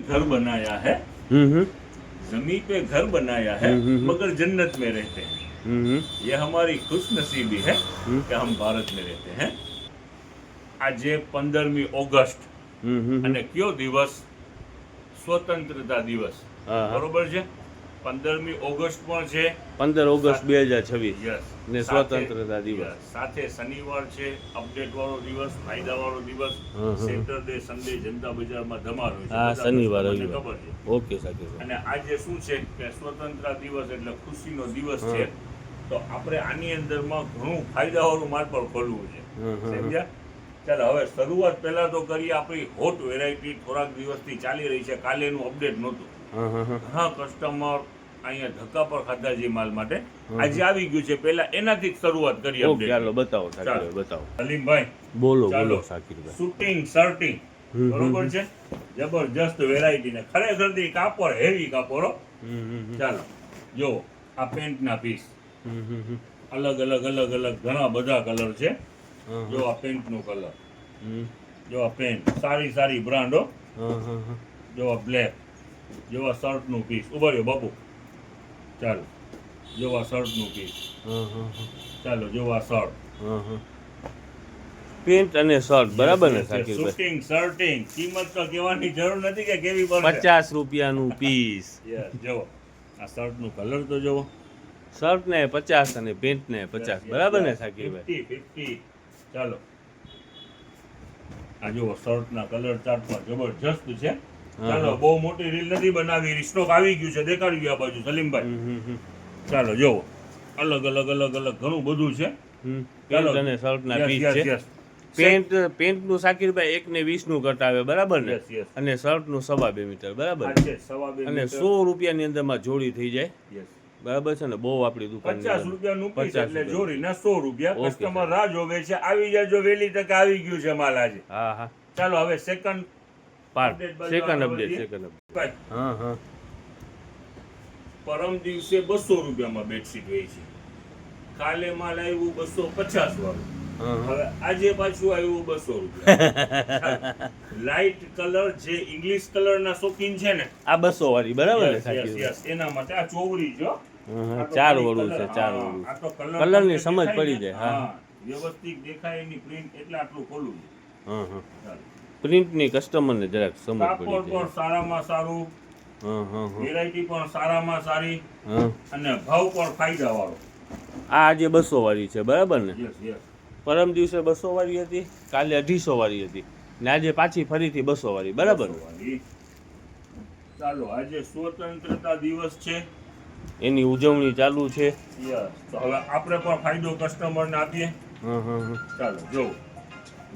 घर बनाया है, जमीन पे घर बनाया है, मगर जन्नत में रहते हैं। ये हमारी खुशनसीबी है कि हम भारत में रहते हैं। આજે 15મી ઓગસ્ટ અને કયો દિવસ? સ્વતંત્રતા દિવસ, બરોબર છે? 15મી ઓગસ્ટ પણ છે, 15 ઓગસ્ટ 2026 યસ, ને સ્વતંત્રતા દિવસ સાથે શનિવાર છે, અપડેટ વાળો દિવસ, ફાયદા વાળો દિવસ, સેટરડે સન્ડે જનતા બજારમાં ધમાલ હોય છે, હા શનિવાર મને ખબર છે। ઓકે સાચું અને આજે શું છે કે સ્વતંત્રતા દિવસ એટલે ખુશીનો દિવસ છે, તો આપણે આની અંદરમાં ઘણું ફાયદાવાળું માર્કેટ ખોલવું છે, સમજ્યા? ચાલો હવે શરૂઆત પહેલા તો કરીએ આપણી હોટ વેરાયટી થોડાક દિવસથી ચાલી રહી છે, કાલે એનું અપડેટ નહોતું, ઘણા કસ્ટમર અહીંયા ધક્કા પર ખાધા છે માલ માટે, આજે આવી ગયું છે, પહેલા એનાથી જ શરૂઆત કરીએ ઓકે ચાલો બતાવો સાકીરભાઈ બતાવો સલીમભાઈ બોલો ચાલો બોલો સાકીરભાઈ શૂટિંગ શર્ટિંગ બરોબર છે, જબરજસ્ત વેરાયટી ને ખરેખર કાપડ હેવી કાપડ, ચાલો જો આ પેન્ટ ના પીસ અલગ અલગ ઘણા બધા કલર છે, જો આ પેન્ટ નું કલર, જો આ પેન્ટ સારી બ્રાન્ડ હો, જો આ બ્લેક, જો આ શર્ટ નું પીસ, ઉભર્યો બાપુ, ચાલો જો આ શર્ટ નું પીસ, ચાલો જો આ શર્ટ, પેન્ટ અને શર્ટ બરાબર ને સાકીરભાઈ? શૂટિંગ શર્ટિંગ કિંમત તો કહેવાની જરૂર નથી કે કેવી પડશે, 50 રૂપિયાનું પીસ, યસ જો આ શર્ટ નું કલર તો જો, શર્ટ ને 50 અને પેન્ટ ને 50 બરાબર ને સાકીરભાઈ? 50 ચાલો આ જો શર્ટ ના કલર ચાર્ટ પર જબરજસ્ત છે, ચાલો બહુ મોટી રીલ નથી બનાવી, સ્ટોક આવી ગયું છે, દેખાડ્યું આ બાજુ સલીમભાઈ, ચાલો જો અલગ અલગ ઘણું બધું છે, પેન્ટ અને શર્ટ ના પીસ છે, પેન્ટ નું સાકીરભાઈ 1 ને 20 નું કટ આવે બરાબર ને, અને શર્ટ નું 2.5 મીટર બરાબર, અને 100 રૂપિયાની અંદર માં જોડી થઈ જાય, બરાબર છે ને? બહુ આપણી દુકાન 50 રૂપિયાનું પીસ એટલે જોડી ના 100 રૂપિયા, કસ્ટમર રાહ જોવે છે, આવી જાજો વહેલી તકે, આવી ગયું છે માલ આજે, હા ચાલો હવે સેકન્ડ પાર્ટ, સેકન્ડ અપડેટ પરમ દિવસે 200 રૂપિયામાં બેડશીટ વેચી, કાલે માલ આવ્યું 250 વાળું, હવે આજે પાછું આવ્યું 200 રૂપિયા, લાઇટ કલર જે ઇંગ્લિશ કલર ના શોખીન છે ને, આ 200 વાળી બરાબર ને? એના માટે આ ચોવડી જો 4 વાળું છે, 4 વાળું, કલર ની સમજ પડી જાય, હા વ્યવસ્થિત દેખાય એની પ્રિન્ટ, એટલે આટલું ખોલું છે, પ્રિન્ટ ની કસ્ટમર ને જરાક સમજ પડી કાપડ પણ સારામાં સારું, વેરાયટી પણ સારામાં સારી, અને ભાવ પણ ફાયદા વાળો, આ આજે 200 વાળી છે બરાબર ને? યસ પરમ દિવસે 200 વાળી હતી, કાલે 250 વાળી હતી, ને આજે પાછી ફરીથી 200 વાળી બરાબર ને? ચાલો આજે સ્વતંત્રતા દિવસ છે, એની ઉજવણી ચાલુ છે, યસ, તો હવે આપણે પણ ફાયદો કસ્ટમર ને આપીએ, ચાલો જો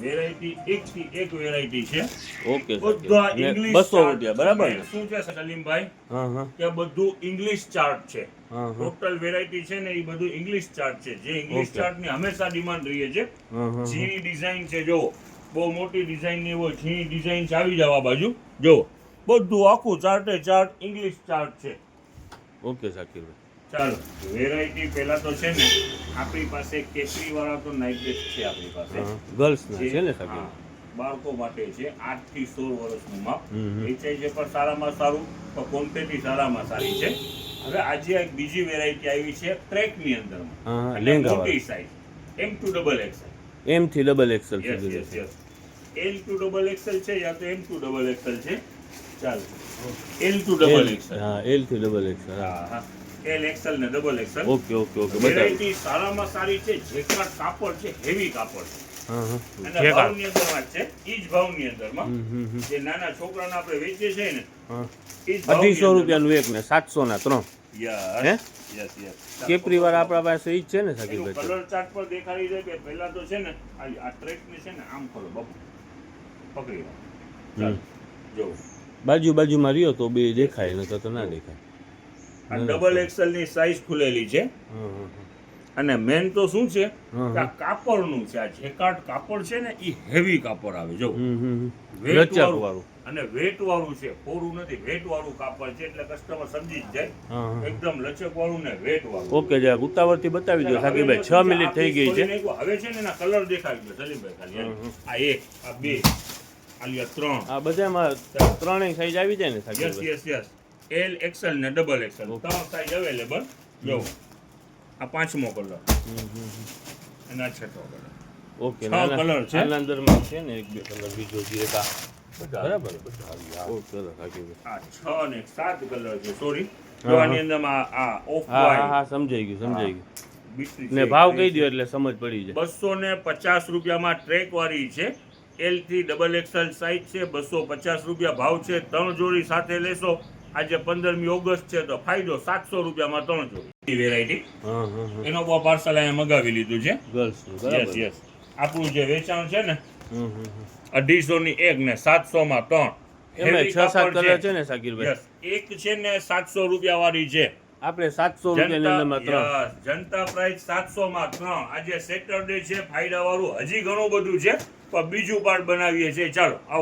વેરાયટી એકથી એક વેરાયટી છે, ઓકે બધા ઇંગ્લિશ 200 રૂપિયા બરાબર ને? શું છે સલીમભાઈ કે બધું ઇંગ્લિશ ચાર્ટ છે, ટોટલ વેરાયટી છે ને એ બધું ઇંગ્લિશ ચાર્ટ છે, જે ઇંગ્લિશ ચાર્ટ ની હંમેશા ડિમાન્ડ રહી છે, ઝીણી ડિઝાઇન છે, જો બહુ મોટી ડિઝાઇન ની હોય, ઝીણી ડિઝાઇન છે, આવી જવા બાજુ જો બધું આખું ચાર્ટે ચાર્ટ ઇંગ્લિશ ચાર્ટ છે, ઓકે સાકીરભાઈ ચાલો વેરાયટી પહેલા તો છે ને આપણી પાસે કેસરી વાળા તો નાઇટ ડ્રેસ છે આપણી પાસે, ગર્લ્સ ના છે ને સાકીરભાઈ? બાળકો માટે છે 8 થી 16 વર્ષનું માપ, વેચાઈ છે પણ સારામાં સારું, તો ક્વોન્ટિટી સારામાં સારી છે। હવે આજે એક બીજી વેરાયટી આવી છે ટ્રેક ની અંદરમાં, લેંગા મોટી size M to double XL, M થી ડબલ એક્સેલ સુધી yes L to double XL છે યા તો M to double XL છે, ચાલો L to double XL, હા L થી ડબલ એક્સેલ, હા L XL ને ડબલ XL, ઓકે વેરાયટી સારામાં સારી છે, જેકાટ કાપડ છે, હેવી કાપડ છે, અને ભાવની અંદરમાં છે, ઈ જ ભાવની અંદરમાં, જે નાના છોકરાને આપણે વેચીએ છીએ ને, 250 રૂપિયાનું એક ને 700 ના 3, યસ કેપરી વાળા આપણા પાસે ઈ જ છે ને સાકીરભાઈ? કલર ચાર્ટ પર દેખાડી દે કે પહેલા તો છે ને આ ટ્રેક ને છે ને આમ ખોલો બાપુ, પકડી લો, જો બાજુમાં રહ્યો તો બે દેખાય, નકર તો ના દેખાય, આ ડબલ એક્સેલ ની સાઈઝ ખુલેલી છે, અને મેન તો શું છે કે આ કાપડનું છે, આ જેકાર્ડ કાપડ છે ને એ હેવી કાપડ આવે, જો વેટ વાળું, અને વેટ વાળું છે, કોરું નથી, વેટ વાળું કાપડ છે, એટલે કસ્ટમર સમજી જ જાય, એકદમ લચક વાળું ને વેટ વાળું। ઓકે જરાક ઉતાવળથી બતાવી દો સાકીરભાઈ, 6 મિનિટ થઈ ગઈ છે, હવે છે ને એના કલર દેખાડી દો સલીમભાઈ, ખાલી આ એક, આ બે, આલિયા 3 આ બધામાં ત્રણેય સાઈઝ આવી જાય ને યસ સાકીરભાઈ? યસ યસ એલ એક્સેલ ને ડબલ એક્સેલ 3 સાઈઝ અવેલેબલ. જો આ 5મો કલર અને આ 6થો કલર. ઓકે, 6 કલર છે. આના અંદરમાં છે ને એક બે કલર બીજો જે એક આ બરાબર. બધા ઓકે ચલો સાકીરભાઈ. આ 6 અને 7 કલર છે. સોરી જો આની અંદરમાં આ ઓફ હા હા વ્હાઈટ હા સમજાઈ ગયું સમજાઈ ગયું. બીસરી ને છે. ભાવ કહી દો એટલે સમજ પડી જાય. 250 રૂપિયામાં ટ્રેક વાળી છે. એલ થી ડબલ એક્સેલ સાઈઝ છે. 250 રૂપિયા ભાવ છે. 3 જોડી સાથે લેશો. આજે 15મી ઓગસ્ટ છે તો ફાયદો 700 રૂપિયામાં 3 જોડી વેરાયટી. હા હા હા. એનો પાર્સલ અહીંયા મગાવી લીધું છે. ગર્લ્સનું યસ બરાબર. યસ આપણું જે વેચાણ છે ને હમ હમ 250 ની એક ને 700 માં 3 એમાં 6-7 કલર છે ને સાકીરભાઈ? યસ એક છે ને 700 રૂપિયા વાળી છે. આપણે 700 રૂપિયાની અંદરમાં 3. યસ જનતા પ્રાઇસ 700 માં 3. આજે સેટરડે છે ફાયદા વાળું હજી ઘણું બધું છે પણ બીજું પાર્ટ બનાવીએ છીએ. ચાલો આવો.